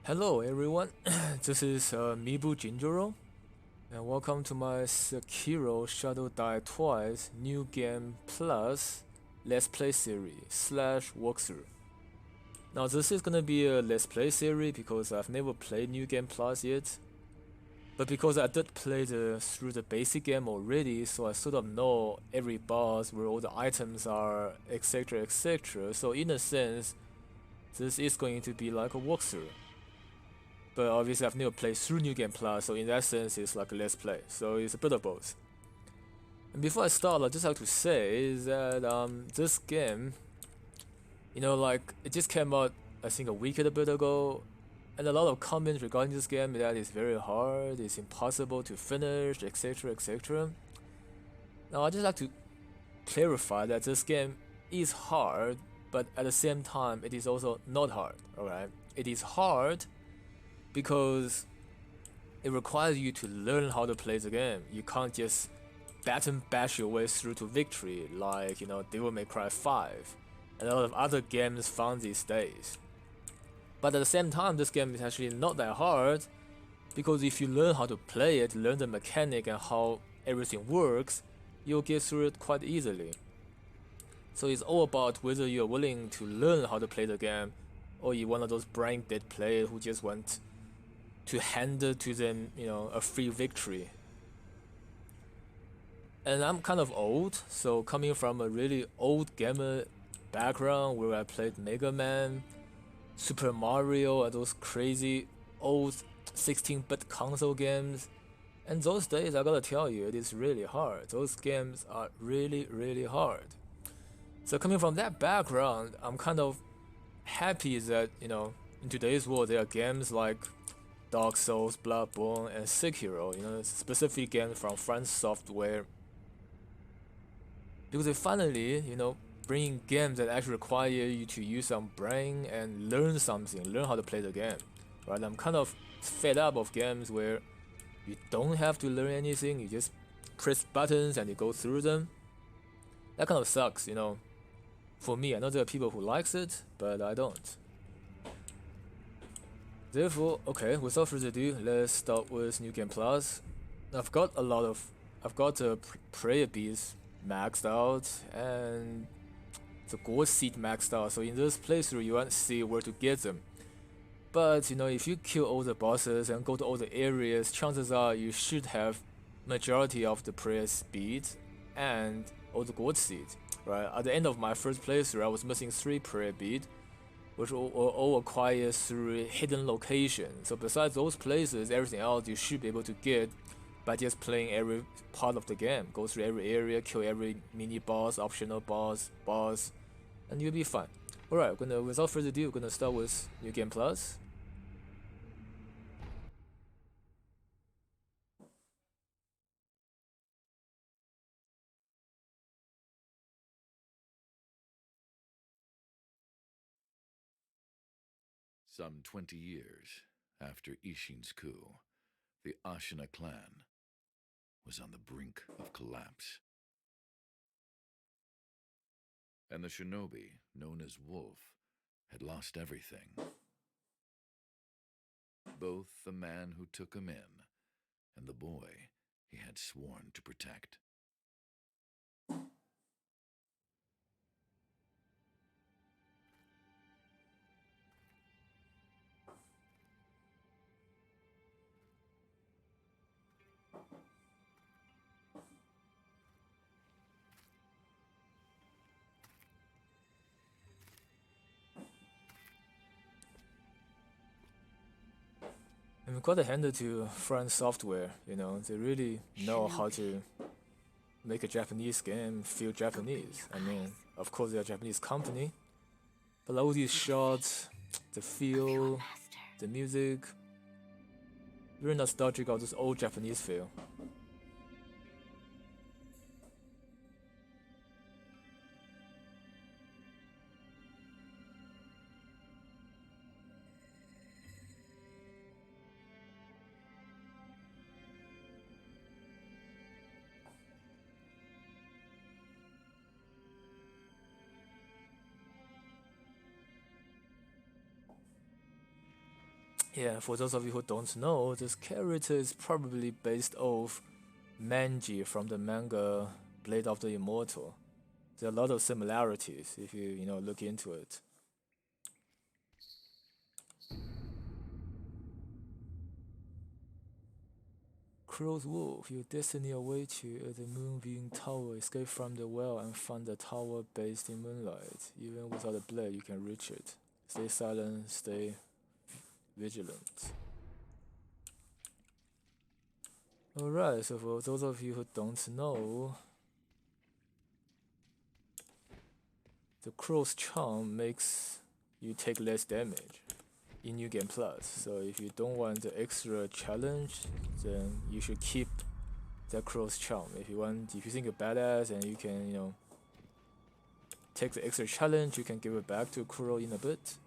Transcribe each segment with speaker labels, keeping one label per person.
Speaker 1: Hello everyone, this is Mibu Jinjuro, and welcome to my Sekiro Shadow Die Twice New Game Plus Let's Play series slash walkthrough. Now this is gonna be a Let's Play series because I've never played New Game Plus yet, but because I did play through the basic game already, so I sort of know every boss, where all the items are, etc, etc, so in a sense, this is going to be like a walkthrough. But obviously I've never played through New Game Plus, so in that sense it's like a let's play. So it's a bit of both. And before I start, I just have to say is that this game, like it just came out I think a week and a bit ago, and a lot of comments regarding this game that it's very hard, it's impossible to finish, etc, etc. Now I just like to clarify that this game is hard, but at the same time it is also not hard. Alright, it is hard because it requires you to learn how to play the game. You can't just bash your way through to victory like, Devil May Cry 5 and a lot of other games found these days. But at the same time, this game is actually not that hard because if you learn how to play it, learn the mechanic and how everything works, you'll get through it quite easily. So it's all about whether you're willing to learn how to play the game or you're one of those brain dead players who just want to hand to them, a free victory. And I'm kind of old, so coming from a really old gamer background where I played Mega Man, Super Mario, and those crazy old 16-bit console games, and those days I gotta tell you, it is really hard. Those games are really, really hard. So coming from that background, I'm kind of happy that, in today's world there are games like Dark Souls, Bloodborne, and Sekiro, specific games from France Software. Because they finally, bring games that actually require you to use some brain and learn something, learn how to play the game. Right? I'm kind of fed up of games where you don't have to learn anything, you just press buttons and you go through them. That kind of sucks, For me, I know there are people who likes it, but I don't. Therefore, okay, without further ado, let's start with New Game Plus. I've got the prayer beads maxed out and the gourd seed maxed out, so in this playthrough you won't see where to get them. But if you kill all the bosses and go to all the areas, chances are you should have majority of the prayer beads and all the gourd seeds. Right? At the end of my first playthrough, I was missing 3 prayer beads, which were all acquired through hidden locations. So besides those places, everything else you should be able to get by just playing every part of the game. Go through every area, kill every mini boss, optional boss, and you'll be fine. Alright, without further ado, we're gonna start with New Game Plus.
Speaker 2: Some 20 years after Ishin's coup, the Ashina clan was on the brink of collapse. And the shinobi, known as Wolf, had lost everything. Both the man who took him in and the boy he had sworn to protect.
Speaker 1: And we've got to hand it to France Software, they really know how to make a Japanese game feel Japanese. I mean, of course they're a Japanese company, but all these shots, the feel, the music, very nostalgic of this old Japanese feel. Yeah, for those of you who don't know, this character is probably based off Manji from the manga Blade of the Immortal. There are a lot of similarities if you look into it. Crow's Wolf, your destiny awaits you at the Moonbeam Tower. Escape from the well and find the tower based in moonlight. Even without a blade, you can reach it. Stay silent, stay vigilant. Alright, so for those of you who don't know, the Crow's Charm makes you take less damage in New Game Plus. So if you don't want the extra challenge, then you should keep the Crow's Charm. If you think you're badass and you can, take the extra challenge, you can give it back to Crow in a bit,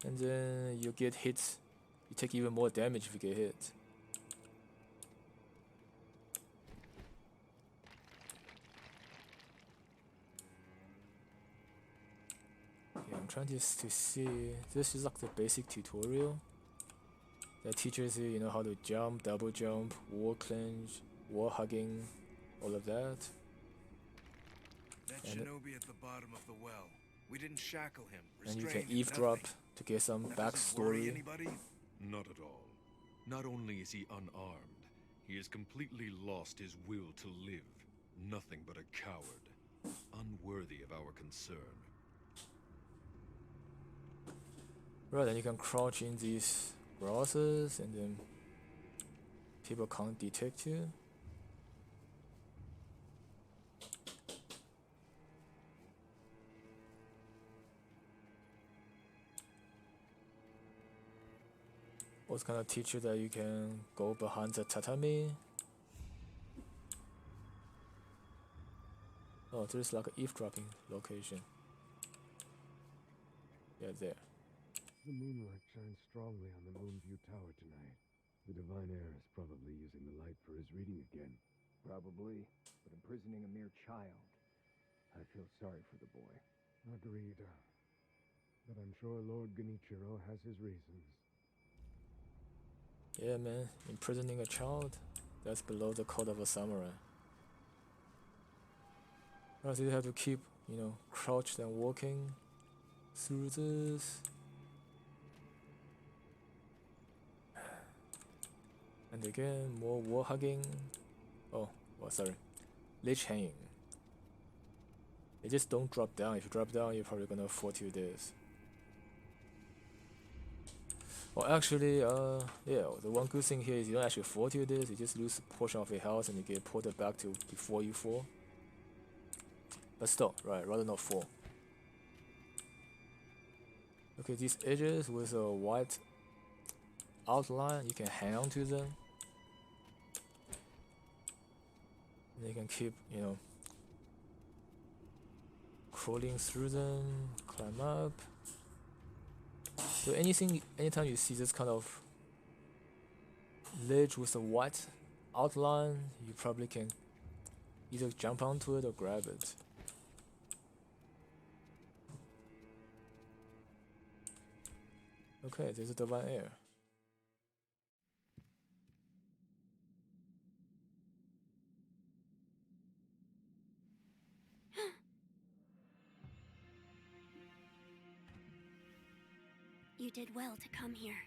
Speaker 1: and then you get hit. You take even more damage if you get hit. Yeah, I'm trying to see. This is like the basic tutorial that teaches you, how to jump, double jump, wall clinch, wall hugging, all of that.
Speaker 3: That Shinobi at the bottom of the well. We didn't shackle him.
Speaker 1: And you
Speaker 3: Restrain
Speaker 1: can
Speaker 3: him,
Speaker 1: eavesdrop
Speaker 3: nothing.
Speaker 1: to get some
Speaker 3: That doesn't worry
Speaker 1: backstory.
Speaker 3: anybody?
Speaker 4: Not at all. Not only is he unarmed, he has completely lost his will to live. Nothing but a coward. Unworthy of our concern.
Speaker 1: Right, then you can crouch in these grasses and then people can't detect you. Also gonna teach you that you can go behind the tatami. Oh, there's like an eavesdropping location. Yeah, there.
Speaker 5: The moonlight shines strongly on the Moonview Tower tonight. The Divine Heir is probably using the light for his reading again.
Speaker 6: Probably, but imprisoning a mere child. I feel sorry for the boy.
Speaker 5: Agreed. But I'm sure Lord Genichiro has his reasons.
Speaker 1: Yeah, man, imprisoning a child, that's below the code of a samurai. Right, so you have to keep, crouched and walking through this. And again, more wall hugging. Oh, sorry. Lich hanging. You just don't drop down. If you drop down, you're probably gonna fall to this. Well, actually, yeah, the one good thing here is you don't actually fall to this. You just lose a portion of your health and you get ported back to before you fall. But still, right, rather not fall. Okay, these edges with a white outline, you can hang on to them. And you can keep, crawling through them, climb up. So anytime you see this kind of ledge with a white outline, you probably can either jump onto it or grab it. Okay, there's a Divine Heir.
Speaker 7: You did well to come here.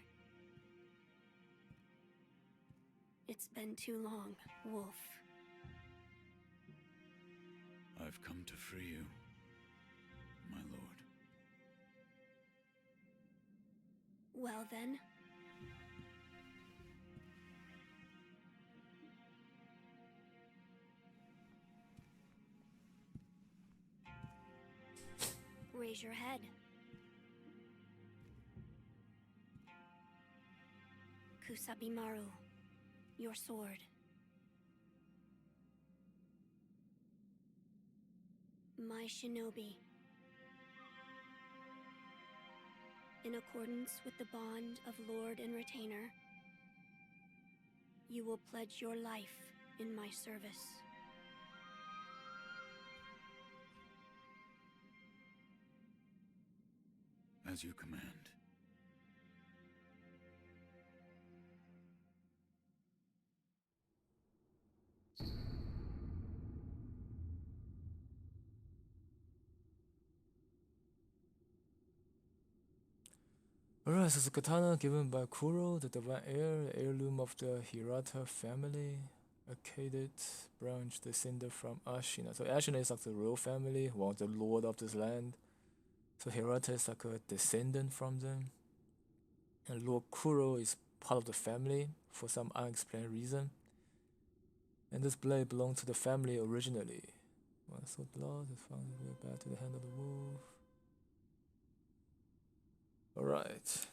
Speaker 7: It's been too long, Wolf.
Speaker 2: I've come to free you, my lord.
Speaker 7: Well then. Raise your head. Kusabimaru, your sword. My shinobi. In accordance with the bond of lord and retainer, you will pledge your life in my service.
Speaker 2: As you command.
Speaker 1: Alright, so it's a katana given by Kuro, the divine heir, heirloom of the Hirata family. Arcaded branch descended from Ashina. So Ashina is like the royal family, one of the lord of this land. So Hirata is like a descendant from them. And Lord Kuro is part of the family for some unexplained reason. And this blade belonged to the family originally. Once so blood is found its way back to the hand of the wolf. Alright.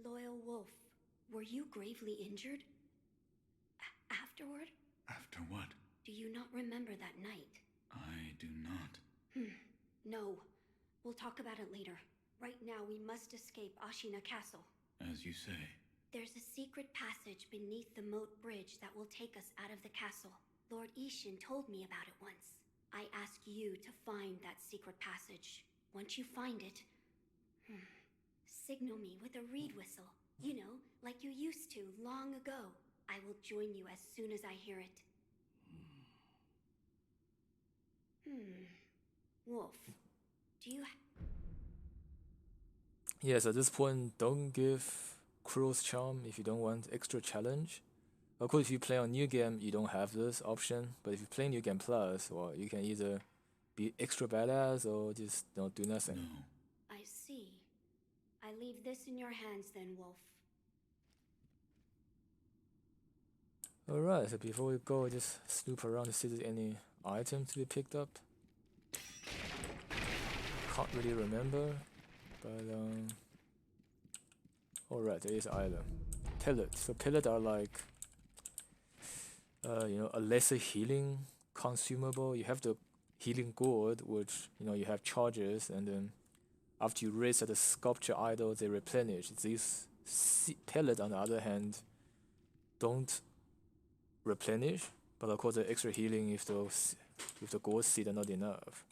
Speaker 7: Loyal Wolf, were you gravely injured? Afterward?
Speaker 2: After what?
Speaker 7: Do you not remember that night?
Speaker 2: I do not.
Speaker 7: No. We'll talk about it later. Right now, we must escape Ashina Castle.
Speaker 2: As you say.
Speaker 7: There's a secret passage beneath the moat bridge that will take us out of the castle. Lord Ishin told me about it once. I ask you to find that secret passage. Once you find it, signal me with a reed whistle. You know, like you used to long ago. I will join you as soon as I hear it. Wolf, do you...
Speaker 1: Yes, at this point, don't give Kuro's charm if you don't want extra challenge. Of course, if you play on New Game, you don't have this option. But if you play New Game Plus, well, you can either be extra badass or just don't do nothing.
Speaker 2: No.
Speaker 7: I see. I leave this in your hands then, Wolf.
Speaker 1: Alright, so before we go, just snoop around to see if there's any item to be picked up. Can't really remember, but alright, there is item. Pellets. So pellets are like a lesser healing consumable. You have the healing gourd, which you have charges, and then after you raise the sculpture idol, they replenish. These pellets, on the other hand, don't replenish, but of course the extra healing if the gourd seed are not enough.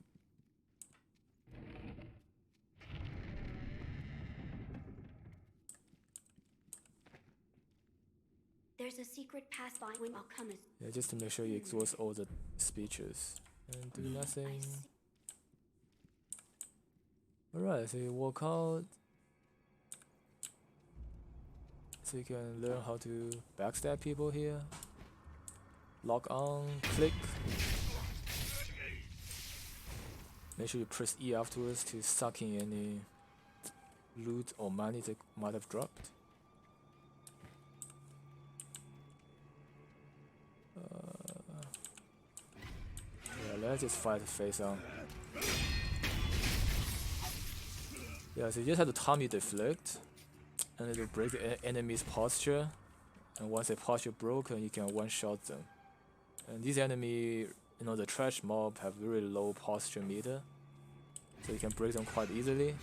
Speaker 7: There's a secret pass by when I'll come as...
Speaker 1: Yeah, just to make sure you exhaust all the speeches and do nothing. Alright, so you walk out. So you can learn how to backstab people here. Lock on, click. Make sure you press E afterwards to suck in any loot or money that might have dropped. Yeah, let's just fight face on. Yeah, so you just have to time you deflect, and it will break the enemy's posture. And once the posture broken, you can one-shot them. And these enemy, the trash mob have very low posture meter, so you can break them quite easily.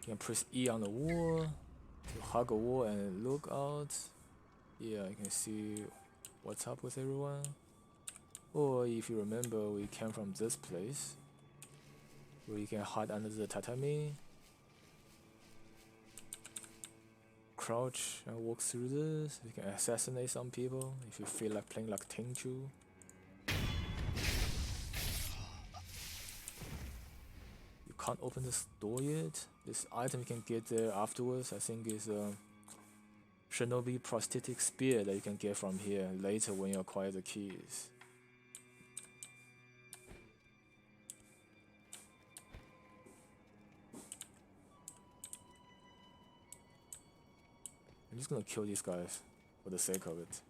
Speaker 1: You can press E on the wall to hug a wall and look out. Yeah, you can see what's up with everyone. Or if you remember, we came from this place where you can hide under the tatami, crouch and walk through this. You can assassinate some people if you feel like playing like Tenchu. You can't open this door yet. This item you can get there afterwards, I think, is a Shinobi Prosthetic spear that you can get from here later when you acquire the keys. I'm just gonna kill these guys for the sake of it.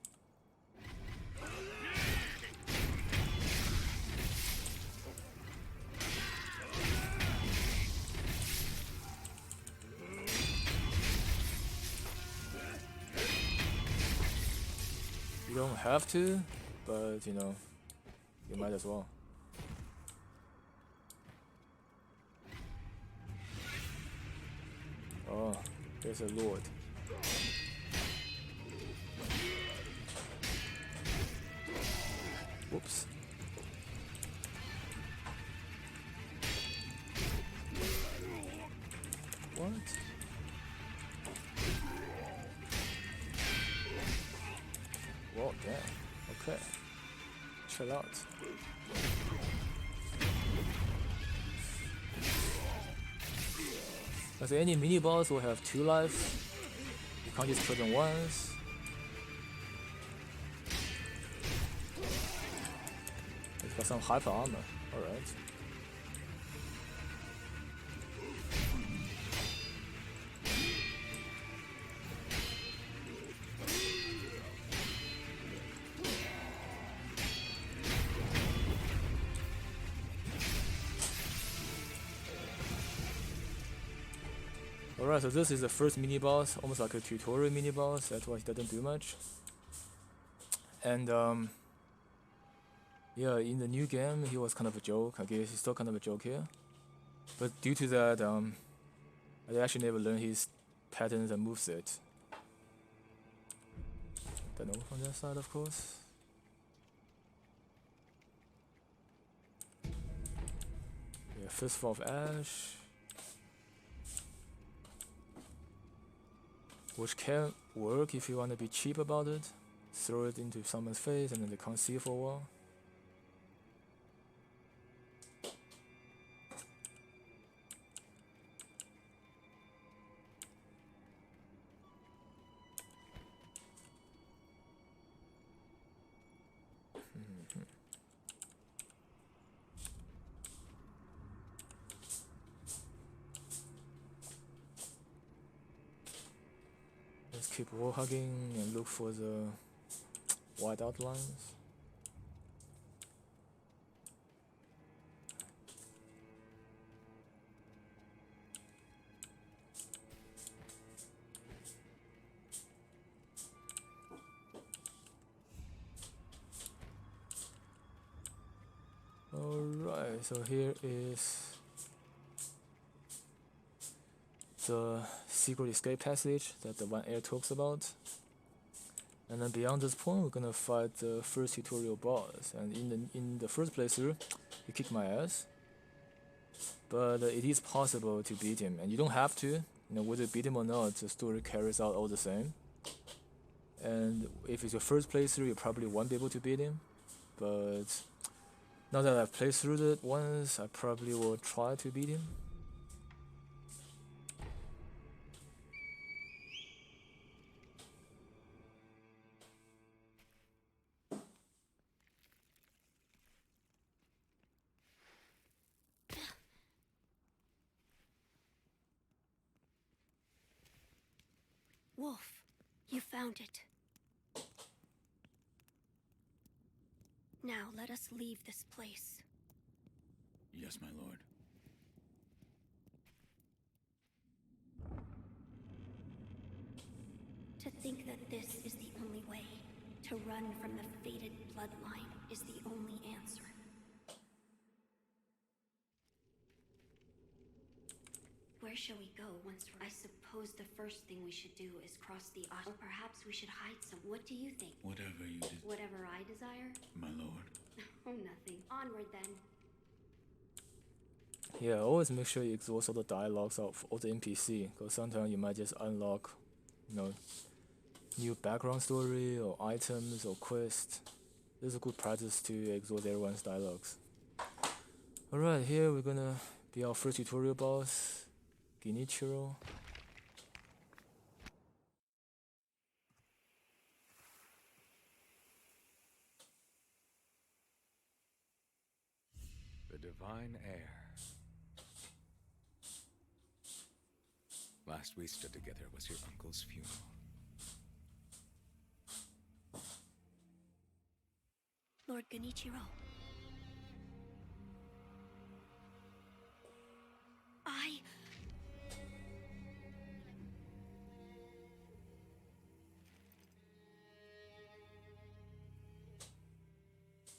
Speaker 1: You don't have to, but you might as well. Oh, there's a lord. Whoops. What? Well, damn. Okay. chill out. As any mini boss will have 2 lives. You can't just put them once. It's got some hyper armor. Alright. Alright, so this is the first mini boss, almost like a tutorial mini boss. That's why he doesn't do much. And yeah, in the new game he was kind of a joke. I guess he's still kind of a joke here. But due to that, I actually never learned his patterns and moveset. Don't know from that side, of course. Yeah, Fistful of Ash. Which can work if you want to be cheap about it. Throw it into someone's face and then they can't see it for a while. Let's keep wall hugging and look for the white outlines. Alright, so here is the secret escape passage that the one air talks about. And then beyond this point, we're gonna fight the first tutorial boss. And in the first playthrough, he kicked my ass. But it is possible to beat him, and you don't have to. You know, whether you beat him or not, the story carries out all the same. And if it's your first playthrough, you probably won't be able to beat him. But now that I've played through it once, I probably will try to beat him.
Speaker 7: Wolf, you found it. Now let us leave this place.
Speaker 2: Yes, my lord.
Speaker 7: To think that this is the only way. To run from the fated bloodline is the only answer. Where shall we go once I suppose the first thing we should do is cross the ocean. Or perhaps we should hide some. What do you think?
Speaker 2: Whatever you did,
Speaker 7: Whatever I desire?
Speaker 2: my lord.
Speaker 7: Oh, nothing. Onward then.
Speaker 1: Yeah, always make sure you exhaust all the dialogues of all the NPC, because sometimes you might just unlock, you know, new background story or items or quests. This is a good practice to exhaust everyone's dialogues. Alright, here we're gonna be our first tutorial boss, Genichiro.
Speaker 8: The divine heir. Last we stood together was your uncle's funeral.
Speaker 7: Lord Genichiro.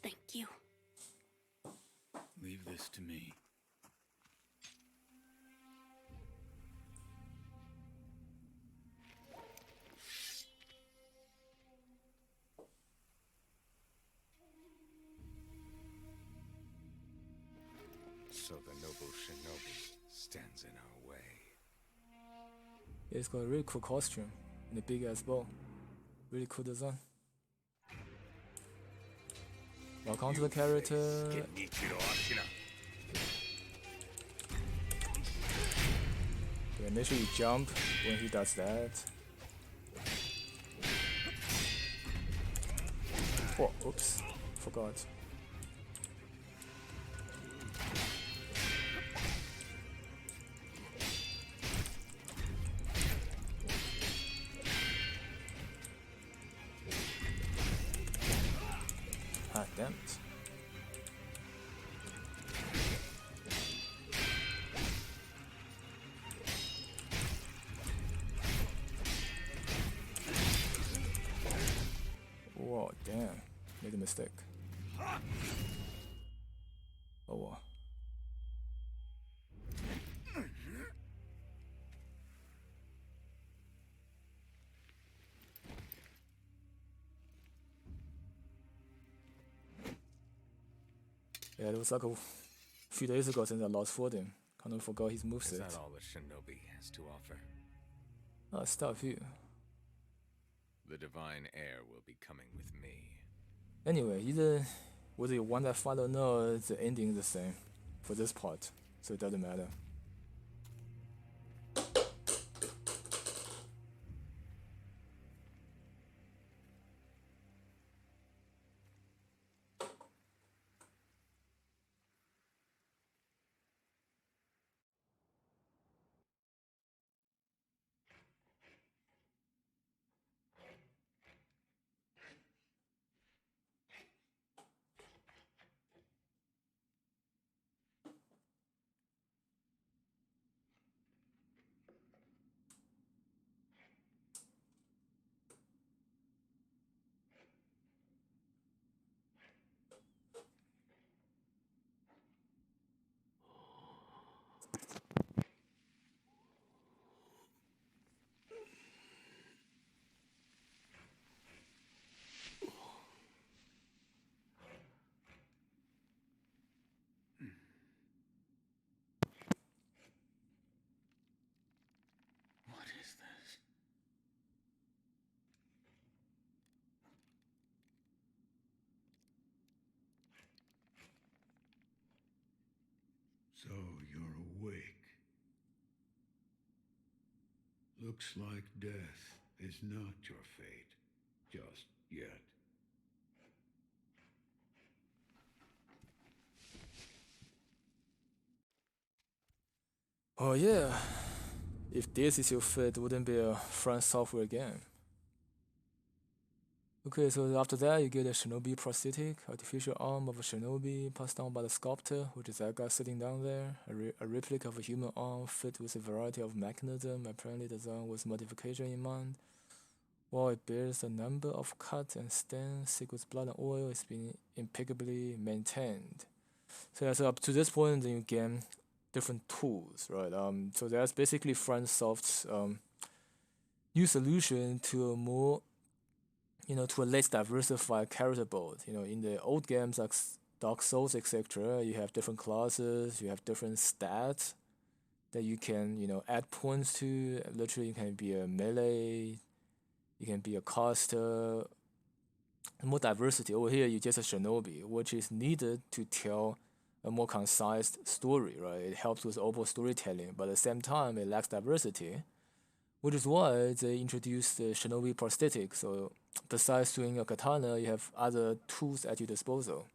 Speaker 7: Thank you.
Speaker 2: Leave this to me.
Speaker 8: So the noble Shinobi stands in our way.
Speaker 1: Yeah, it's got a really cool costume and a big ass bow. Really cool design. Welcome to the character. Yeah, make sure you jump when he does that. Oh, oops, forgot. Ah, damn it. Whoa, damn. Made a mistake. Oh well. Yeah, it was like a few days ago since I lost fought him. Kind of forgot his moveset.
Speaker 8: Is that all that Shinobi has to offer?
Speaker 1: Stuff you.
Speaker 8: The divine heir will be coming with me.
Speaker 1: Anyway, whether you want that fight or not, the ending is the same for this part, so it doesn't matter.
Speaker 8: What is this?
Speaker 9: So you're awake. Looks like death is not your fate, just yet.
Speaker 1: Oh yeah, if this is your fate, it wouldn't be a French software game. Okay, so after that you get a Shinobi Prosthetic, artificial arm of a Shinobi passed down by the sculptor, which is that guy sitting down there. A replica of a human arm fit with a variety of mechanism, apparently designed with modification in mind. While it bears a number of cuts and stains, thick with blood and oil, it's been impeccably maintained. So yeah, so up to this point, then you gain different tools, right? So that's basically FromSoft's new solution to a more, to a less diversified character build. In the old games like Dark Souls, etc., you have different classes, you have different stats that you can, add points to. Literally, you can be a melee, you can be a caster. More diversity. Over here, you're just a Shinobi, which is needed to tell a more concise story, right? It helps with overall storytelling, but at the same time, it lacks diversity, which is why they introduced the Shinobi Prosthetic. So besides swinging a katana, you have other tools at your disposal,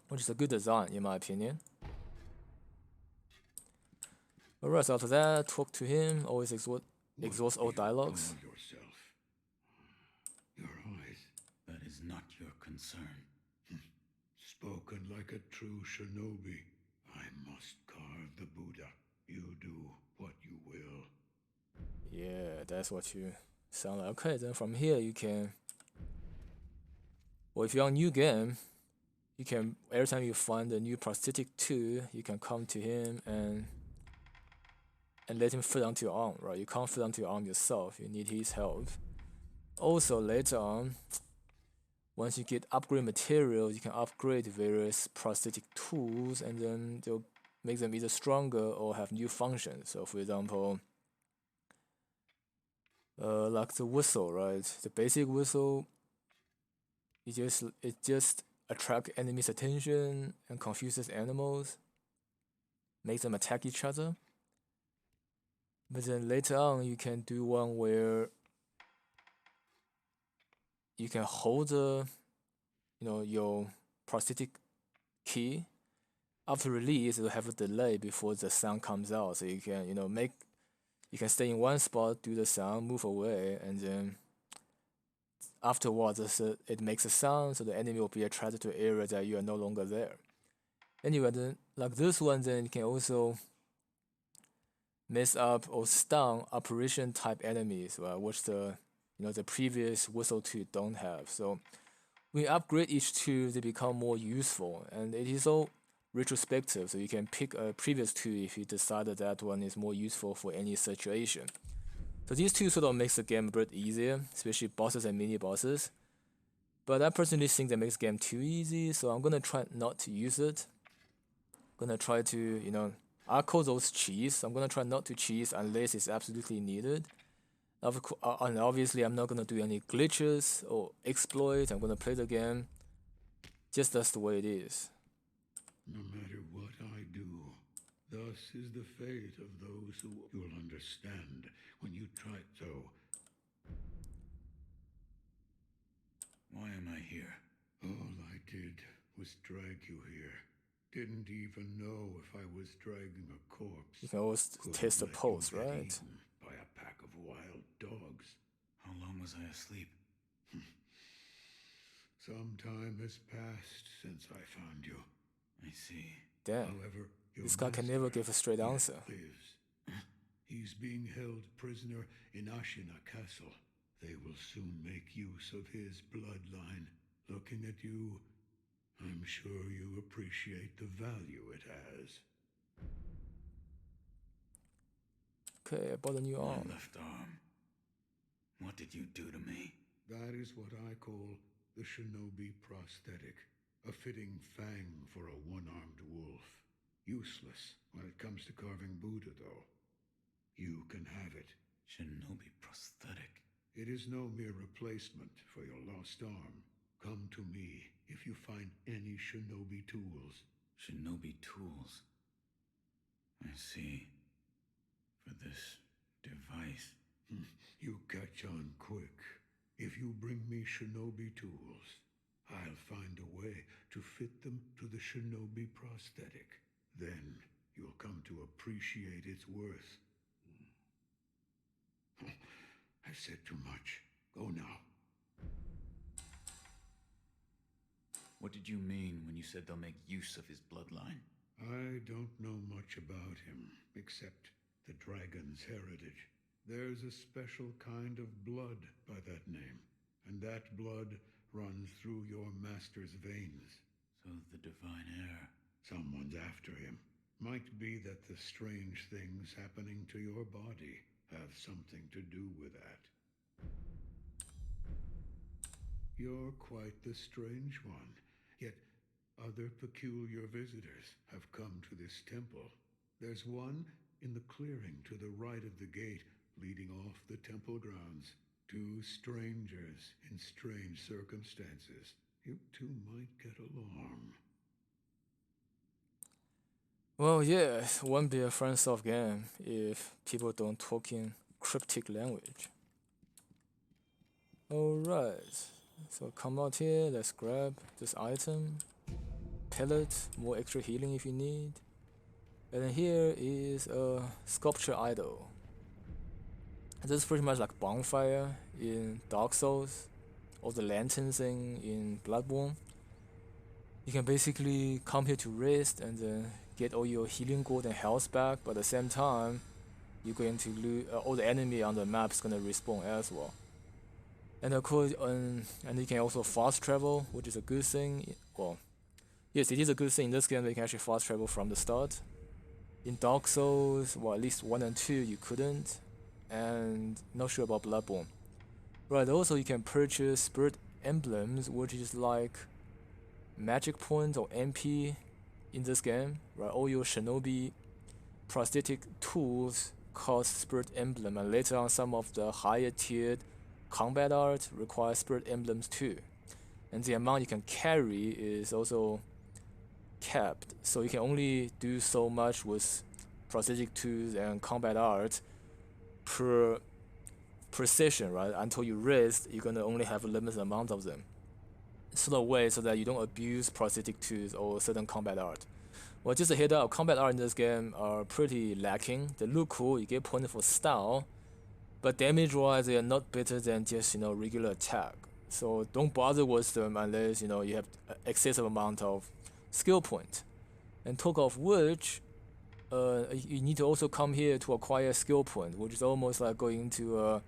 Speaker 1: which is a good design, in my opinion. Alright, so after that, talk to him, always exhaust all dialogues.
Speaker 9: Call yourself? Your eyes.
Speaker 10: That is not your concern.
Speaker 9: Spoken like a true shinobi. I must carve the Buddha. You do what you will.
Speaker 1: Yeah, that's what you sound like. Okay, then from here you can. Well, if you're on new game, you can every time you find a new prosthetic tool, you can come to him and let him fit onto your arm, right? You can't fit onto your arm yourself. You need his help. Also, later on, once you get upgrade materials, you can upgrade various prosthetic tools, and then they'll make them either stronger or have new functions. So, for example, like the whistle, right? The basic whistle, it just attract enemies' attention and confuses animals, makes them attack each other. But then later on, you can do one where you can hold your prosthetic key. After release, it'll have a delay before the sound comes out, so you can you can stay in one spot, do the sound, move away, and then afterwards it makes a sound, so the enemy will be attracted to an area that you are no longer there. Anyway, then like this one, then you can also mess up or stun apparition type enemies, right, which the previous whistle 2 don't have. So when you upgrade each 2, they become more useful, and it is all retrospective, so you can pick a previous 2 if you decided that one is more useful for any situation. So these 2 sort of makes the game a bit easier, especially bosses and mini bosses. But I personally think that makes the game too easy, so I'm gonna try not to use it. I'm gonna try to, I call those cheese. I'm gonna try not to cheese unless it's absolutely needed. And obviously, I'm not gonna do any glitches or exploits. I'm gonna play the game just that's the way it is.
Speaker 9: No matter what I do, thus is the fate of those who you'll understand when you try so.
Speaker 10: Why am I here?
Speaker 9: All I did was drag you here. Didn't even know if I was dragging a corpse.
Speaker 1: You can always test the pulse, right?
Speaker 9: By a pack of wild dogs.
Speaker 10: How long was I asleep?
Speaker 9: Some time has passed since I found you.
Speaker 10: I see.
Speaker 1: Damn.
Speaker 9: However,
Speaker 1: This guy can never give a straight answer.
Speaker 9: Lives. He's being held prisoner in Ashina Castle. They will soon make use of his bloodline. Looking at you, I'm sure you appreciate the value it has.
Speaker 1: Okay, I bought a new arm.
Speaker 10: My left arm. What did you do to me?
Speaker 9: That is what I call the Shinobi Prosthetic. A fitting fang for a one-armed wolf. Useless when it comes to carving Buddha, though. You can have it.
Speaker 10: Shinobi Prosthetic.
Speaker 9: It is no mere replacement for your lost arm. Come to me if you find any Shinobi tools.
Speaker 10: Shinobi tools. I see. For this device.
Speaker 9: You catch on quick. If you bring me Shinobi tools, I'll find a way to fit them to the Shinobi Prosthetic. Then you'll come to appreciate its worth. I've said too much. Go now.
Speaker 10: What did you mean when you said they'll make use of his bloodline?
Speaker 9: I don't know much about him, except the dragon's heritage. There's a special kind of blood by that name, and that blood runs through your master's veins.
Speaker 10: So the divine heir.
Speaker 9: Someone's after him. Might be that the strange things happening to your body have something to do with that. You're quite the strange one, yet other peculiar visitors have come to this temple. There's one in the clearing to the right of the gate leading off the temple grounds. Two strangers in strange circumstances. You two might get along.
Speaker 1: Well, yeah, it won't be a FromSoft game if people don't talk in cryptic language. Alright, so come out here, let's grab this item. Pellet, more extra healing if you need. And then here is a sculpture idol. This is pretty much like bonfire in Dark Souls, or the lantern thing in Bloodborne. You can basically come here to rest and then get all your healing gourd and health back, but at the same time, you're going to lose all the enemy on the map is gonna respawn as well. And of course, and you can also fast travel, which is a good thing. Well, yes, it is a good thing in this game that you can actually fast travel from the start. In Dark Souls, well, at least 1 and 2, you couldn't, and not sure about Bloodborne. Right, also you can purchase spirit emblems, which is like magic points or MP in this game. Right, all your Shinobi prosthetic tools cost spirit emblem, and later on some of the higher tiered combat art requires spirit emblems too. and the amount you can carry is also capped. So you can only do so much with prosthetic tools and combat art per session, right? Until you rest, you're gonna only have a limited amount of them. Sort of way so that you don't abuse prosthetic tools or certain combat art. Well, just a head up, combat art in this game are pretty lacking. They look cool, you get pointed for style, but damage-wise, they are not better than just regular attack. So don't bother with them unless you have excessive amount of skill point. And talk of which, you need to also come here to acquire skill point, which is almost like going to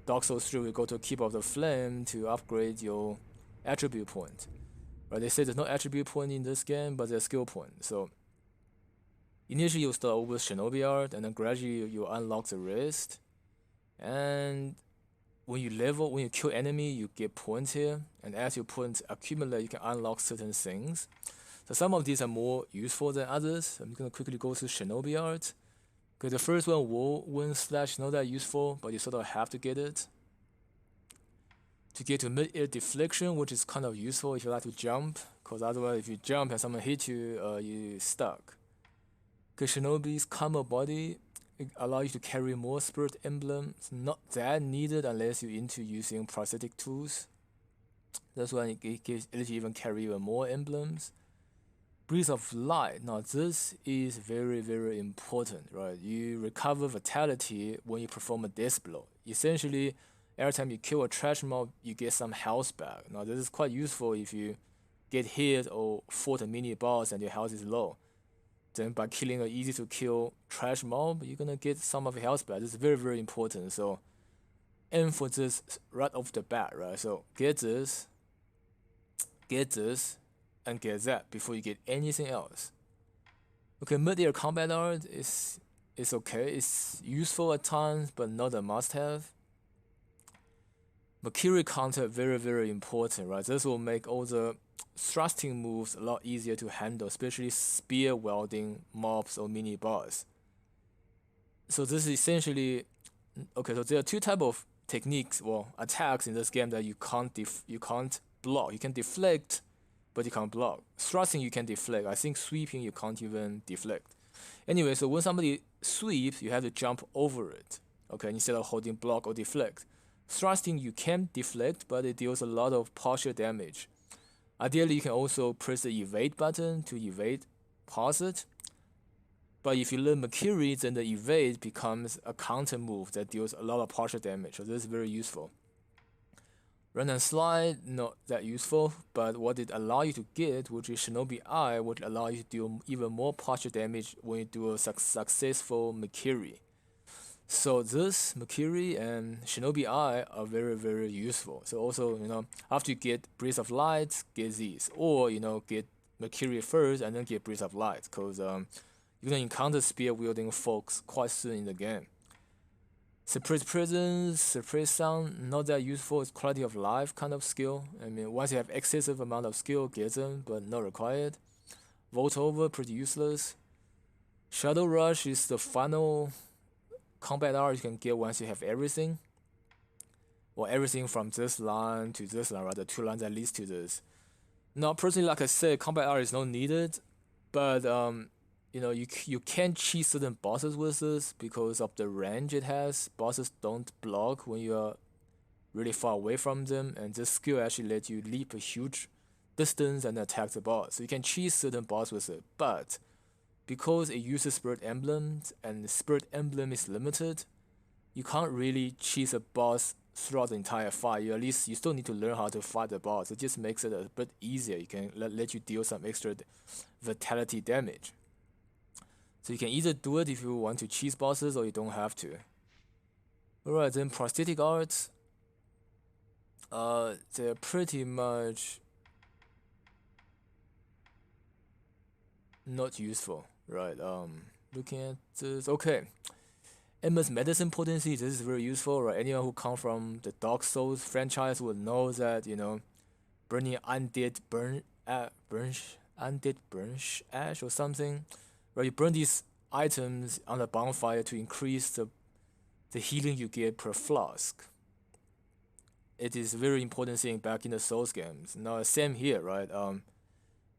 Speaker 1: Dark Souls 3. We go to Keep of the Flame to upgrade your attribute point. Right? They say there's no attribute point in this game, but there's skill point. So initially you start with Shinobi Art, and then gradually you unlock the rest. And when you kill enemy, you get points here, and as your points accumulate, you can unlock certain things. So some of these are more useful than others. I'm gonna quickly go through Shinobi Art. Okay, the first one, whirlwind slash, not that useful, but you sort of have to get it. To get to mid-air deflection, which is kind of useful if you like to jump, because otherwise if you jump and someone hits you, you're stuck. Okay, Shinobi's Karma Body allow you to carry more spirit emblems. Not that needed unless you're into using prosthetic tools. That's why it lets you even carry even more emblems. Breeze of Light. Now this is very, very important, right? You recover vitality when you perform a death blow. Essentially, every time you kill a trash mob, you get some health back. Now this is quite useful if you get hit or fought a mini boss and your health is low. Then by killing an easy to kill trash mob, you're gonna get some of your health back. This is very, very important. So aim for this right off the bat, right? So get this, and get that before you get anything else. Okay, mid-air combat art is okay. It's useful at times, but not a must-have. Makiri counter, very, very important, right? This will make all the thrusting moves a lot easier to handle, especially spear wielding mobs or mini boss. So this is essentially okay. So there are two types of techniques, attacks in this game that you can't block. You can deflect, but you can't block. Thrusting you can deflect. I think sweeping you can't even deflect. Anyway, so when somebody sweeps, you have to jump over it. Okay, instead of holding block or deflect. Thrusting you can deflect, but it deals a lot of partial damage. Ideally, you can also press the evade button to evade past it. But if you learn Makiri, then the evade becomes a counter move that deals a lot of partial damage. So this is very useful. Run and slide, not that useful, but what it allows you to get, which is Shinobi Eye, which allows you to deal even more partial damage when you do a successful Makiri. So this Makiri and Shinobi Eye are very, very useful. So also, after you get Breeze of Light, get these. Or, get Makiri first and then get Breeze of Light. Because you're going to encounter spear-wielding folks quite soon in the game. Suppress Presence, Suppress Sound, not that useful. It's quality of life kind of skill. I mean, once you have excessive amount of skill, get them, but not required. Vault Over, pretty useless. Shadow Rush is the final combat art you can get once you have everything. Or everything from this line to this line, rather, 2 lines that leads to this. Now, personally, like I said, combat art is not needed, but you can cheat certain bosses with this because of the range it has. Bosses don't block when you are really far away from them, and this skill actually lets you leap a huge distance and attack the boss. So you can cheat certain boss with it, but because it uses spirit emblems and the spirit emblem is limited, you can't really cheat a boss throughout the entire fight. You still need to learn how to fight the boss. It just makes it a bit easier. You can let you deal some extra vitality damage. So you can either do it if you want to cheese bosses or you don't have to. Alright, then prosthetic arts. They're pretty much not useful, right? Looking at this, okay. Emma's medicine potency, this is very useful, right? Anyone who comes from the Dark Souls franchise will know that, burning undead burn ash or something. Right, you burn these items on the bonfire to increase the healing you get per flask. it is a very important thing back in the Souls games. Now, same here, right?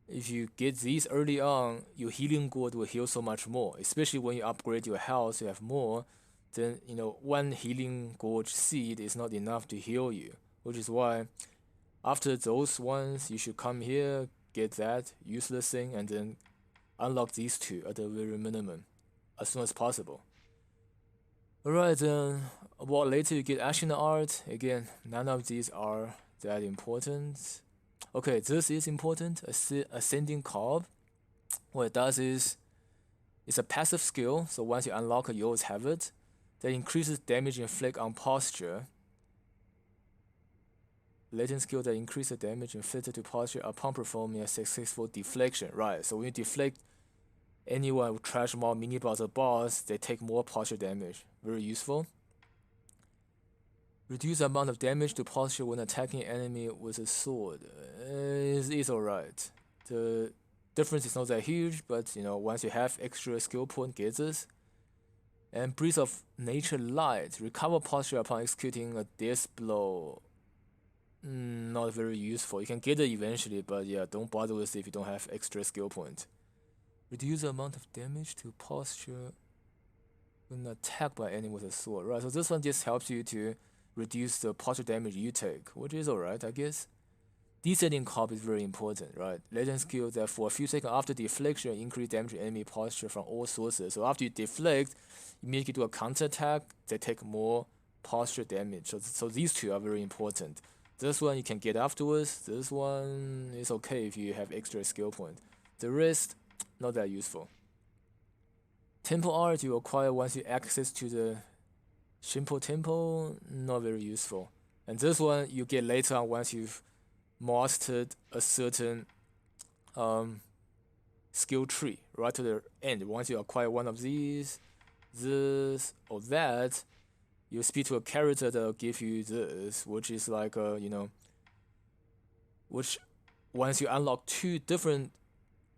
Speaker 1: If you get these early on, your healing gourd will heal so much more. Especially when you upgrade your health, you have more. Then one healing gourd seed is not enough to heal you, which is why after those ones, you should come here, get that useless thing, and then unlock these two at the very minimum as soon as possible. Alright, then a while later you get Shinobi Art. Again, none of these are that important. Okay, this is important. Ascending Cob. What it does is, it's a passive skill, so once you unlock it, you always have it. That increases damage inflict on posture. Latent skill that increases damage inflicted to posture upon performing a successful deflection. Right, so when you deflect anyone who trash more mini boss or boss, they take more posture damage. Very useful. Reduce the amount of damage to posture when attacking enemy with a sword. It's alright. The difference is not that huge, but once you have extra skill point, get this. And Breeze of Nature Light. Recover posture upon executing a death blow. Not very useful. You can get it eventually, but yeah, don't bother with it if you don't have extra skill point. Reduce the amount of damage to posture when attacked by enemy with a sword. Right, so this one just helps you to reduce the posture damage you take, which is alright, I guess. Descending Cob is very important, right? Legend skill that for a few seconds after deflection, increase damage to enemy posture from all sources. So after you deflect, you immediately do a counter attack, they take more posture damage. So these two are very important. This one you can get afterwards. This one is okay if you have extra skill point. The rest, not that useful. Temple Art you acquire once you access to the Shimpo Temple, not very useful. And this one you get later on once you've mastered a certain skill tree, right to the end. Once you acquire one of these, this or that, you speak to a character that will give you this, which is like which once you unlock two different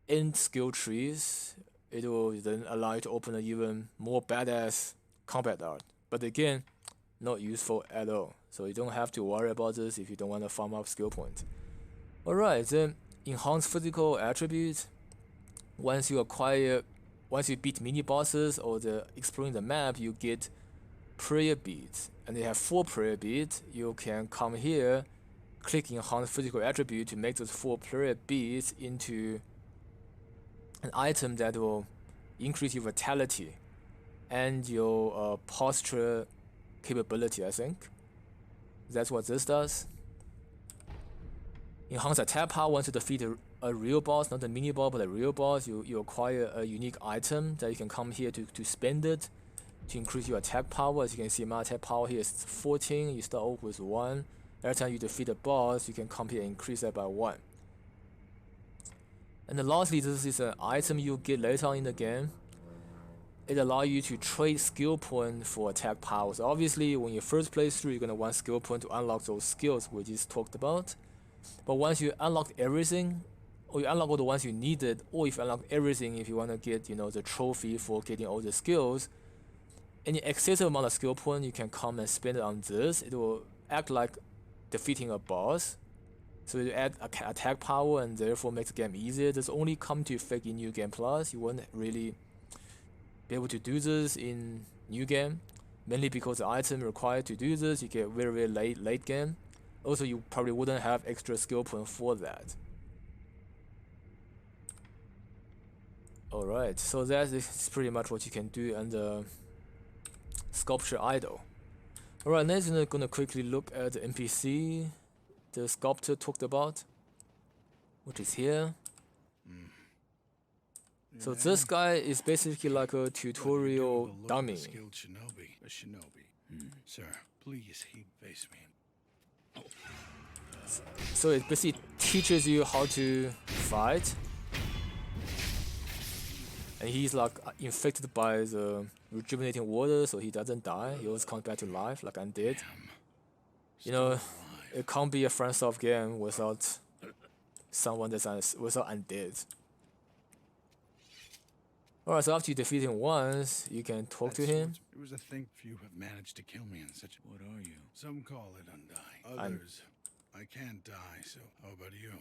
Speaker 1: end skill trees, it will then allow you to open an even more badass combat art. But again, not useful at all. So you don't have to worry about this if you don't want to farm up skill points. Alright, then enhance physical attributes. Once you beat mini bosses or exploring the map, you get prayer beads. And they have 4 prayer beads. You can come here, click enhance physical attribute to make those 4 prayer beads into an item that will increase your vitality and your posture capability, I think. That's what this does. Enhance attack power once you defeat a real boss, not a mini boss, but a real boss. You acquire a unique item that you can come here to spend it to increase your attack power. As you can see, my attack power here is 14. You start off with 1. Every time you defeat a boss, you can come here and increase that by 1. And then lastly, this is an item you get later on in the game. It allows you to trade skill point for attack power. So obviously, when you first play through, you're gonna want skill point to unlock those skills we just talked about. But once you unlock everything, or you unlock all the ones you needed, or if you unlock everything, if you wanna get the trophy for getting all the skills, any excessive amount of skill point you can come and spend it on this. It will act like defeating a boss. So you add attack power and therefore makes the game easier. This only come to effect in New Game Plus. You won't really be able to do this in New Game, mainly because the item required to do this you get very late game. Also, you probably wouldn't have extra skill point for that. Alright, so that is pretty much what you can do under Sculpture Idol. Alright, next we're gonna quickly look at the NPC the sculptor talked about, which is here. So this guy is basically like a tutorial dummy.
Speaker 9: Skilled shinobi. A shinobi. Sir, please, he face me.
Speaker 1: So it basically teaches you how to fight. And he's like infected by the rejuvenating water, so he doesn't die. He always comes back to life like undead. It can't be a FromSoft game without someone that's without undead. Alright, so after you defeat him once, you can talk to him.
Speaker 9: It was a thing few have managed to kill me in such.
Speaker 8: What are you?
Speaker 9: Some call it undying. Others, I can't die, so how about you?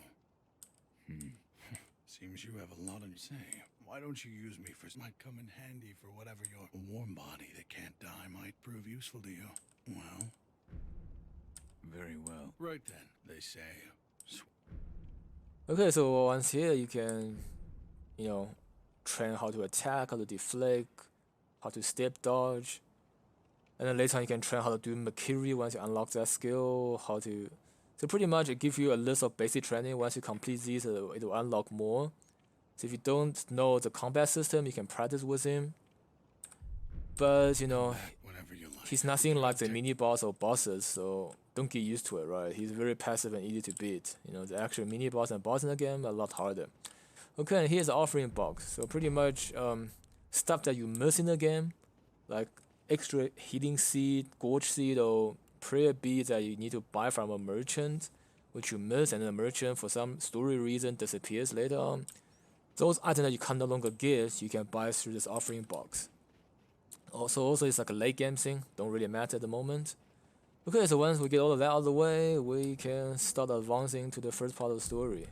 Speaker 9: Seems you have a lot to say. Why don't you use me for... Might come in handy for whatever your warm body that can't die might prove useful to you. Well?
Speaker 10: Very well.
Speaker 9: Right then, they say.
Speaker 1: Okay, so once here you can, you know, train how to attack, how to deflect, how to step dodge. And then later on you can train how to do Makiri once you unlock that skill, how to... So pretty much it gives you a list of basic training. Once you complete these, it will unlock more. So if you don't know the combat system, you can practice with him. But, you know, he's nothing like the mini-boss or bosses, so don't get used to it, right? He's very passive and easy to beat. You know, the actual mini-boss and boss in the game are a lot harder. Okay, and here's the offering box. So pretty much stuff that you miss in the game, like extra healing seed, gourd seed, or prayer beads that you need to buy from a merchant, which you miss, and the merchant for some story reason disappears later on. Those items that you can no longer get, you can buy through this offering box. Also it's like a late game thing, don't really matter at the moment. Okay, so once we get all of that out of the way, we can start advancing to the first part of the story.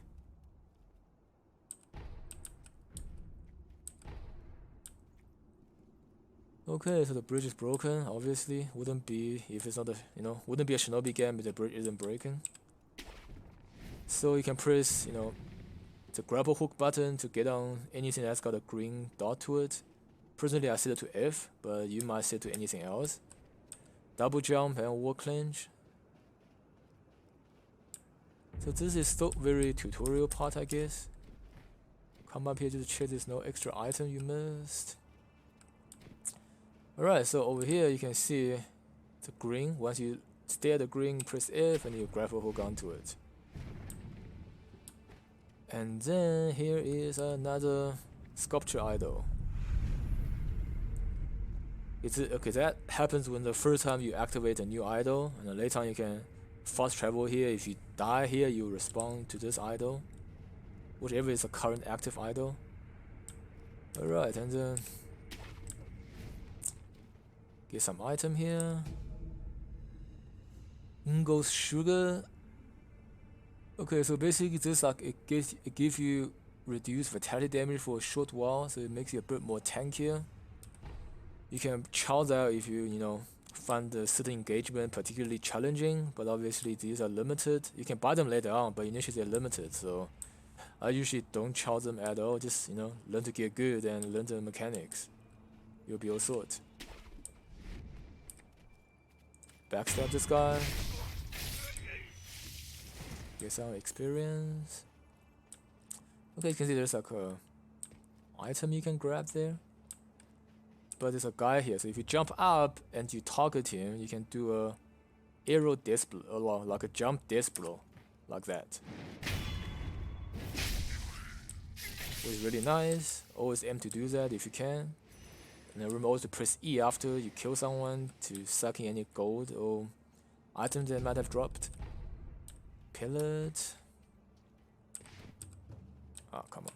Speaker 1: Okay, so the bridge is broken, obviously. Wouldn't be if it's not a, you know, wouldn't be a Shinobi game if the bridge isn't breaking. So you can press, you know, the grapple hook button to get on anything that's got a green dot to it. Personally, I set it to F, but you might set to anything else. Double jump and wall clinch. So this is still very tutorial part, I guess. Come up here to check there's no extra item you missed. Alright, so over here you can see the green. Once you stay at the green, press F and you grapple hook onto it. And then here is another sculpture idol. Okay, that happens when the first time you activate a new idol, and then later on you can fast travel here. If you die here, you respond to this idol, whichever is the current active idol. Alright, and then get some item here. Ingo's sugar. Okay, so basically this like it gives you reduced vitality damage for a short while, so it makes you a bit more tankier. You can charge out if you know find the certain engagement particularly challenging, but obviously these are limited. You can buy them later on, but initially they're limited, so I usually don't charge them at all. Just, you know, learn to get good and learn the mechanics. You'll be all sort. Backstab this guy. Get some experience. Okay, you can see there's like a item you can grab there. But there's a guy here, so if you jump up and you target him, you can do a arrow death blow, or like a jump death blow, like that. Which is really nice. Always aim to do that if you can. And then remember also to press E after you kill someone to suck in any gold or items they might have dropped. Pellet. Oh, come on.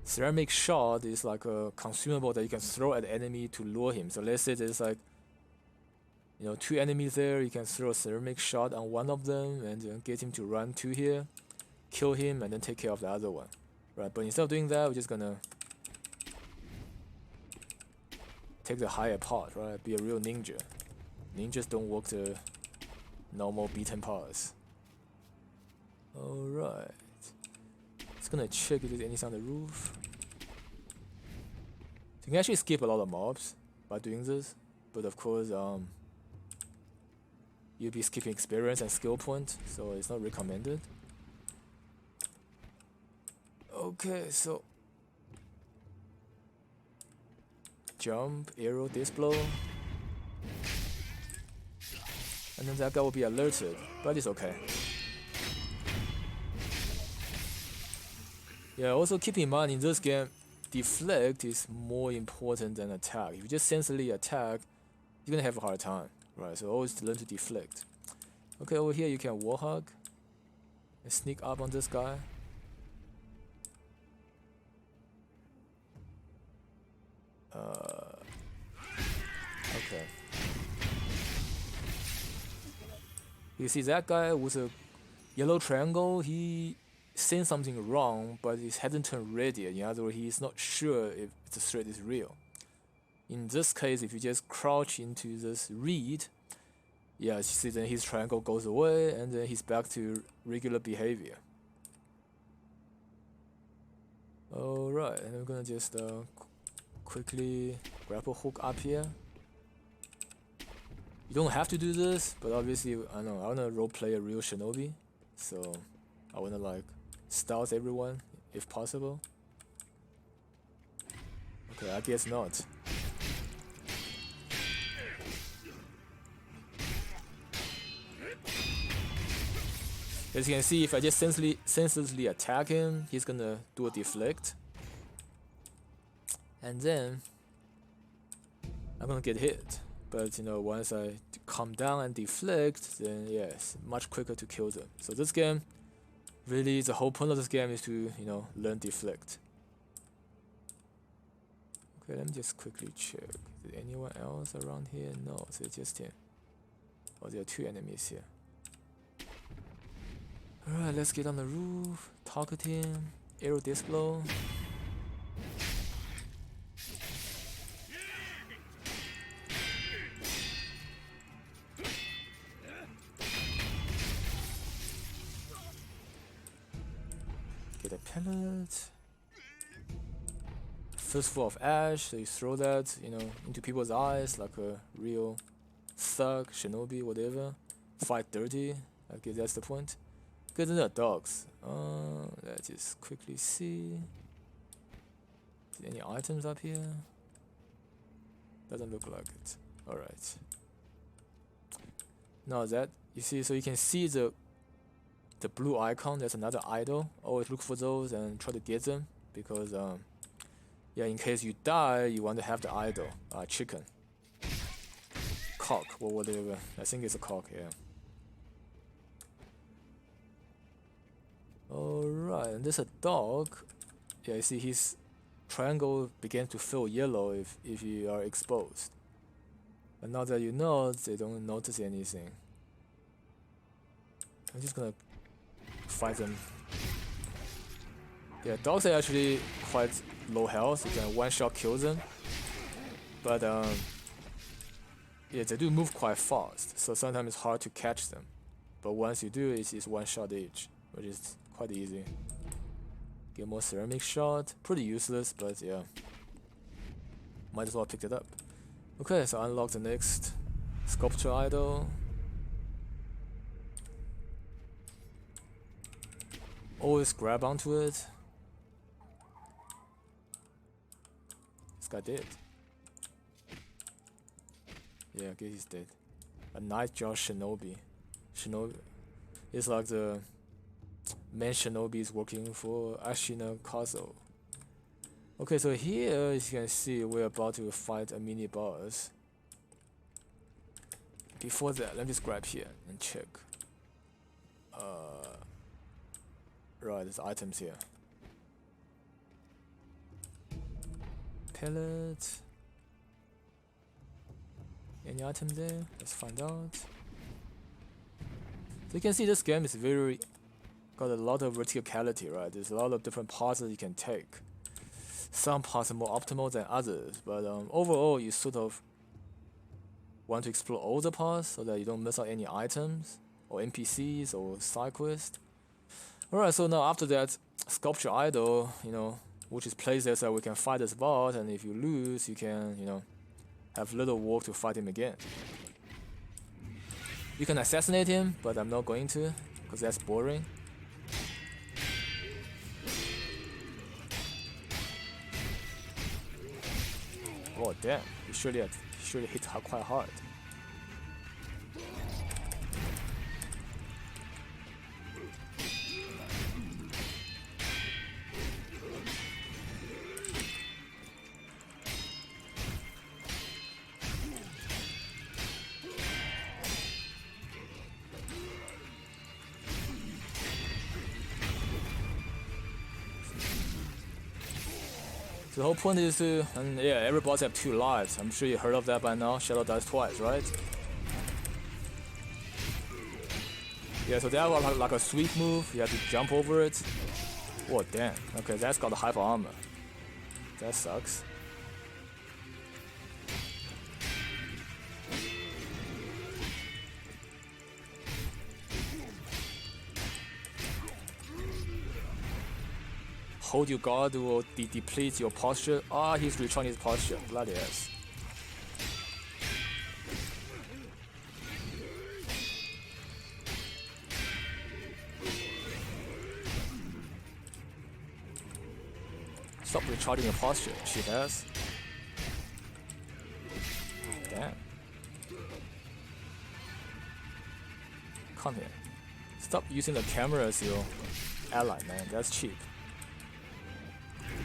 Speaker 1: Ceramic shot is like a consumable that you can throw at the enemy to lure him. So let's say there's like, you know, 2 enemies there. You can throw a ceramic shot on one of them and then get him to run to here, kill him, and then take care of the other one. Right, but instead of doing that, we're just gonna take the higher part, right? Be a real ninja. Ninjas don't walk the normal beaten paths. Alright. Just gonna check if there's anything on the roof. You can actually skip a lot of mobs by doing this, but of course, you'll be skipping experience and skill point, so it's not recommended. Okay, so jump, arrow, this blow, and then that guy will be alerted, but it's okay. Yeah, also keep in mind in this game, deflect is more important than attack. If you just sensibly attack, you're gonna have a hard time, right? So always learn to deflect. Okay, over here you can wall hug and sneak up on this guy. Okay. You see that guy with a yellow triangle, he seen something wrong, but it hasn't turned red yet. In other words, he's not sure if the threat is real. In this case, if you just crouch into this reed, yeah, you see then his triangle goes away, and then he's back to regular behavior. Alright, and I'm gonna just quickly grab a hook up here. You don't have to do this, but obviously, I wanna roleplay a real shinobi, so I wanna like stealth everyone if possible. Okay, I guess not. As you can see, if I just senselessly attack him, he's gonna do a deflect. And then I'm gonna get hit. But once I calm down and deflect, then yeah, it's much quicker to kill them. So this game, really the whole point of this game is to, learn deflect. Okay, let me just quickly check. Is there anyone else around here? No, so it's just him. Oh, there are 2 enemies here. Alright, let's get on the roof, target him, arrow disc blow. Get a pellet. Fistful of ash, so you throw that, into people's eyes like a real thug, shinobi, whatever. Fight dirty, I guess that's the point. Good, there are dogs. Let's just quickly see. Is there any items up here? Doesn't look like it. Alright. Now that, you see, so you can see the blue icon, that's another idol. Always look for those and try to get them. Because, yeah, in case you die, you want to have the idol. Chicken. Cock, or whatever. I think it's a cock, yeah. Alright, and there's a dog. Yeah, you see his triangle begins to fill yellow if you are exposed. But now that you know, they don't notice anything. I'm just gonna fight them. Yeah, dogs are actually quite low health. You can one-shot kill them. But yeah, they do move quite fast, so sometimes it's hard to catch them. But once you do, it's one-shot each, which is quite easy. Get more ceramic shot. Pretty useless, but yeah. Might as well pick it up. Okay, so unlock the next sculpture idol. Always grab onto it. This guy dead. Yeah, I guess he's dead. A Nightjar Shinobi. Shinobi is like the main shinobi is working for Ashina Castle. Okay, so here, as you can see, we're about to fight a mini boss. Before that, let me just grab here and check. Right, there's items here. Pellet. Any item there? Let's find out. So you can see this game is very got a lot of verticality, right? There's a lot of different parts that you can take. Some parts are more optimal than others, but overall you sort of want to explore all the parts so that you don't miss out any items or NPCs or side quests. Alright, so now after that sculpture idol, which is placed there so we can fight this boss, and if you lose, you can, have little work to fight him again. You can assassinate him, but I'm not going to, because that's boring. Oh damn, he surely hit her quite hard. The whole point is to, and yeah, every boss have 2 lives. I'm sure you heard of that by now. Shadow dies twice, right? Yeah, so that was like a sweep move. You have to jump over it. Oh, damn. Okay, that's got a hyper armor. That sucks. Hold your guard will deplete your posture. Ah, he's retrying his posture. Bloody ass. Stop recharging your posture, cheap ass. Damn. Come here. Stop using the camera as your ally, man. That's cheap.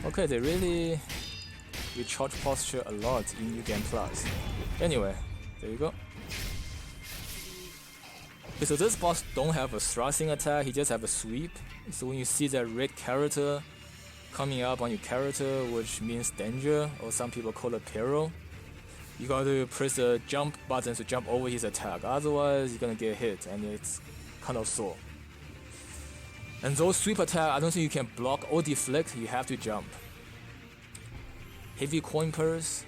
Speaker 1: Okay, they really recharge posture a lot in New Game Plus. Anyway, there you go. Okay, so this boss don't have a thrusting attack, he just have a sweep. So when you see that red character coming up on your character, which means danger, or some people call it peril, you gotta press the jump button to jump over his attack. Otherwise, you're gonna get hit, and it's kind of sore. And those sweep attack, I don't think you can block or deflect, you have to jump. Heavy coin purse.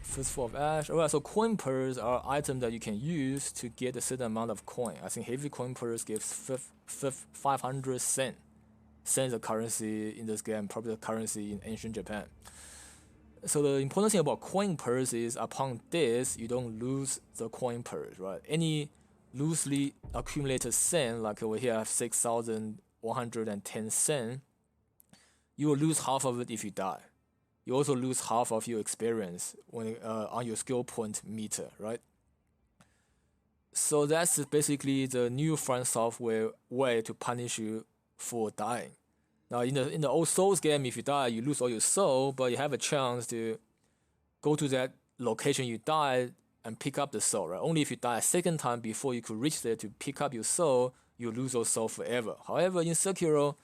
Speaker 1: Fistful of Ash. Alright, so coin purse are items that you can use to get a certain amount of coin. I think heavy coin purse gives 500 cent. Cent is a currency in this game, probably the currency in ancient Japan. So the important thing about coin purse is upon this, you don't lose the coin purse, right? Any loosely accumulated cent, like over here I have 6,110 cent, you will lose half of it if you die. You also lose half of your experience when on your skill point meter, right? So that's basically the new From Software way to punish you for dying. Now in the old Souls game, if you die, you lose all your soul, but you have a chance to go to that location you died and pick up the soul, right? Only if you die a second time before you could reach there to pick up your soul, you lose your soul forever. However, in Sekiro,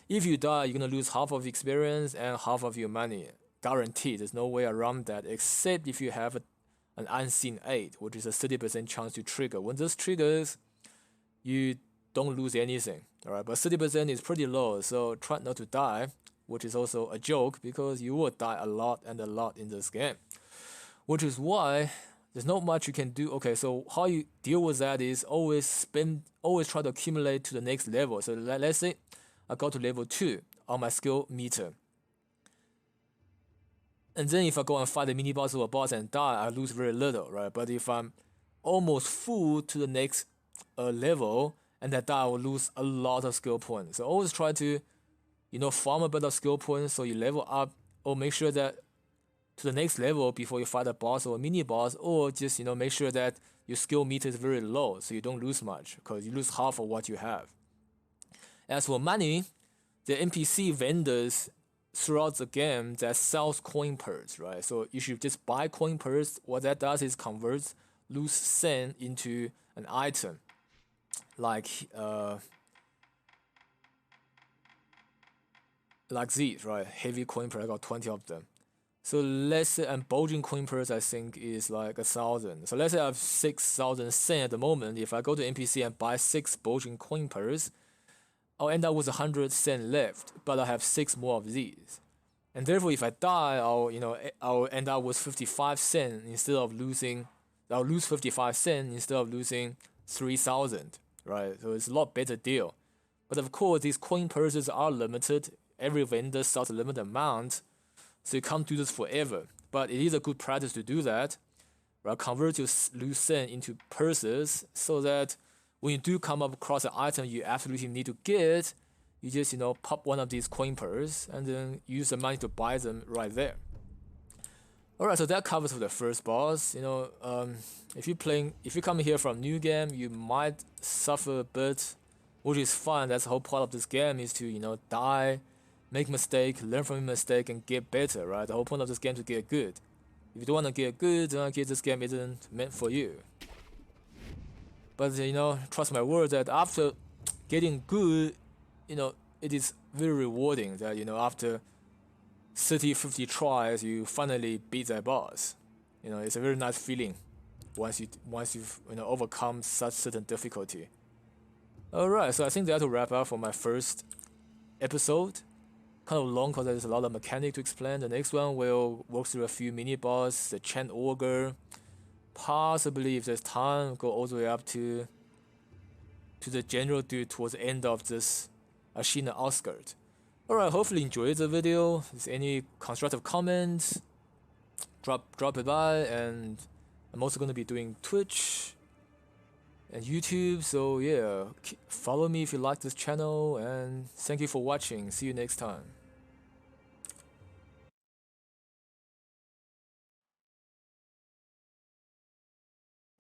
Speaker 1: if you die, you're gonna lose half of experience and half of your money. Guaranteed. There's no way around that, except if you have an unseen aid, which is a 30% chance to trigger. When this triggers, you don't lose anything. Alright, but 30% is pretty low, so try not to die, which is also a joke because you will die a lot and a lot in this game. Which is why there's not much you can do. Okay, so how you deal with that is always try to accumulate to the next level. So let's say I got to level 2 on my skill meter. And then if I go and fight the mini boss or a boss and die, I lose very little, right? But if I'm almost full to the next level and I die, I will lose a lot of skill points. So always try to, farm a bit of skill points so you level up, or make sure that to the next level before you fight a boss or a mini boss, or just make sure that your skill meter is very low so you don't lose much, because you lose half of what you have. As for money, the NPC vendors throughout the game that sells coin purse, right? So you should just buy coin purse. What that does is converts loose cent into an item, like these, right? Heavy coin purse, I got 20 of them. So let's say, and bulging coin purse I think is like 1,000. So let's say I have 6,000 cent at the moment. If I go to NPC and buy 6 bulging coin purse, I'll end up with 100 cent left, but I have 6 more of these. And therefore, if I die, I'll end up with 55 cent instead of losing. I'll lose 55 cent instead of losing 3,000, right? So it's a lot better deal. But of course, these coin purses are limited. Every vendor sells a limited amount, so you can't do this forever. But it is a good practice to do that, right? Convert your loose cent into purses so that when you do come up across an item you absolutely need to get, you just pop one of these coin purses and then use the money to buy them right there. Alright, so that covers for the first boss. If you come here from new game, you might suffer a bit, which is fine. That's the whole part of this game, is to die, make mistake, learn from your mistake, and get better, right? The whole point of this game is to get good. If you don't want to get good, then this game isn't meant for you. But trust my word that after getting good, it is very rewarding that after 30, 50 tries, you finally beat that boss. It's a very nice feeling. once you've overcome such certain difficulty. Alright, so I think that will wrap up for my first episode. Kind of long because there's a lot of mechanic to explain. The next one will work through a few mini boss, the Chant Ogre. Possibly, if there's time, go all the way up to the general dude towards the end of this Ashina outskirt. Alright, hopefully you enjoyed the video. If there's any constructive comments, drop it by, and I'm also gonna be doing Twitch and YouTube, so yeah, follow me if you like this channel, and thank you for watching. See you next time.